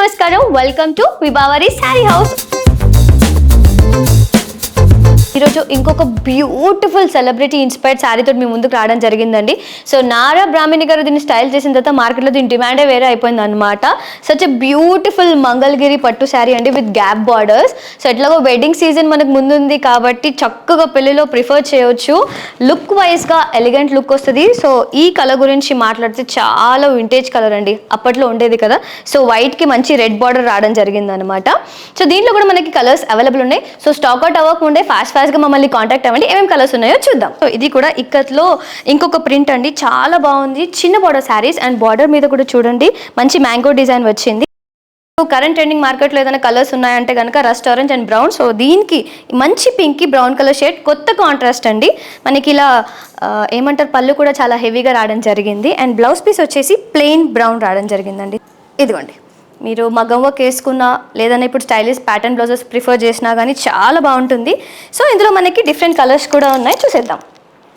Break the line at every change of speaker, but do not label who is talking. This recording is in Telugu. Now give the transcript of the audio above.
నమస్కారం, welcome to Vibhavari sari house. ఈరోజు ఇంకొక బ్యూటిఫుల్ సెలబ్రిటీ ఇన్స్పైర్డ్ శారీతో మీ ముందుకు రావడం జరిగిందండి. సో నారా బ్రాహ్మణి గారు దీన్ని స్టైల్ చేసిన తర్వాత మార్కెట్లో దీని డిమాండే వేరే అయిపోయింది అనమాట. సచ్ ఎ బ్యూటిఫుల్ మంగళగిరి పట్టు శారీ అండి విత్ గ్యాప్ బార్డర్స్. సో ఎట్లాగో వెడ్డింగ్ సీజన్ మనకు ముందుంది కాబట్టి చక్కగా పెళ్లిలో ప్రిఫర్ చేయొచ్చు. లుక్ వైజ్గా ఎలిగెంట్ లుక్ వస్తుంది. సో ఈ కలర్ గురించి మాట్లాడితే చాలా వింటేజ్ కలర్ అండి, అప్పట్లో ఉండేది కదా. సో వైట్కి మంచి రెడ్ బార్డర్ రావడం జరిగింది అనమాట. సో దీంట్లో కూడా మనకి కలర్స్ అవైలబుల్ ఉన్నాయి. సో స్టాక్ అవుట్ అవ్వకుండా ఫాస్ట్గా మమ్మల్ని కాంటాక్ట్ అవ్వండి. ఏమేమి కలర్స్ ఉన్నాయో చూద్దాం. సో ఇది కూడా ఇక్కత్లో ఇంకొక ప్రింట్ అండి, చాలా బాగుంది. చిన్న బార్డర్ శారీస్ అండ్ బార్డర్ మీద కూడా చూడండి మంచి మ్యాంగో డిజైన్ వచ్చింది. కరెంట్ ట్రెండింగ్ మార్కెట్లో ఏదైనా కలర్స్ ఉన్నాయంటే కనుక rust orange and brown. So దీనికి మంచి పింక్కి బ్రౌన్ కలర్ షేడ్ కొత్త కాంట్రాస్ట్ అండి. మనకి ఇలా ఏమంటారు, పళ్ళు కూడా చాలా హెవీగా రావడం జరిగింది. అండ్ బ్లౌజ్ పీస్ వచ్చేసి ప్లెయిన్ బ్రౌన్ రావడం జరిగిందండి. ఇదిగోండి, మీరు మగ్గం వర్క్ వేసుకున్నా లేదన్నా ఇప్పుడు స్టైలిష్ ప్యాటర్న్ బ్లౌజెస్ ప్రిఫర్ చేసినా కానీ చాలా బాగుంటుంది. సో ఇందులో మనకి డిఫరెంట్ కలర్స్ కూడా ఉన్నాయి, చూసేద్దాం.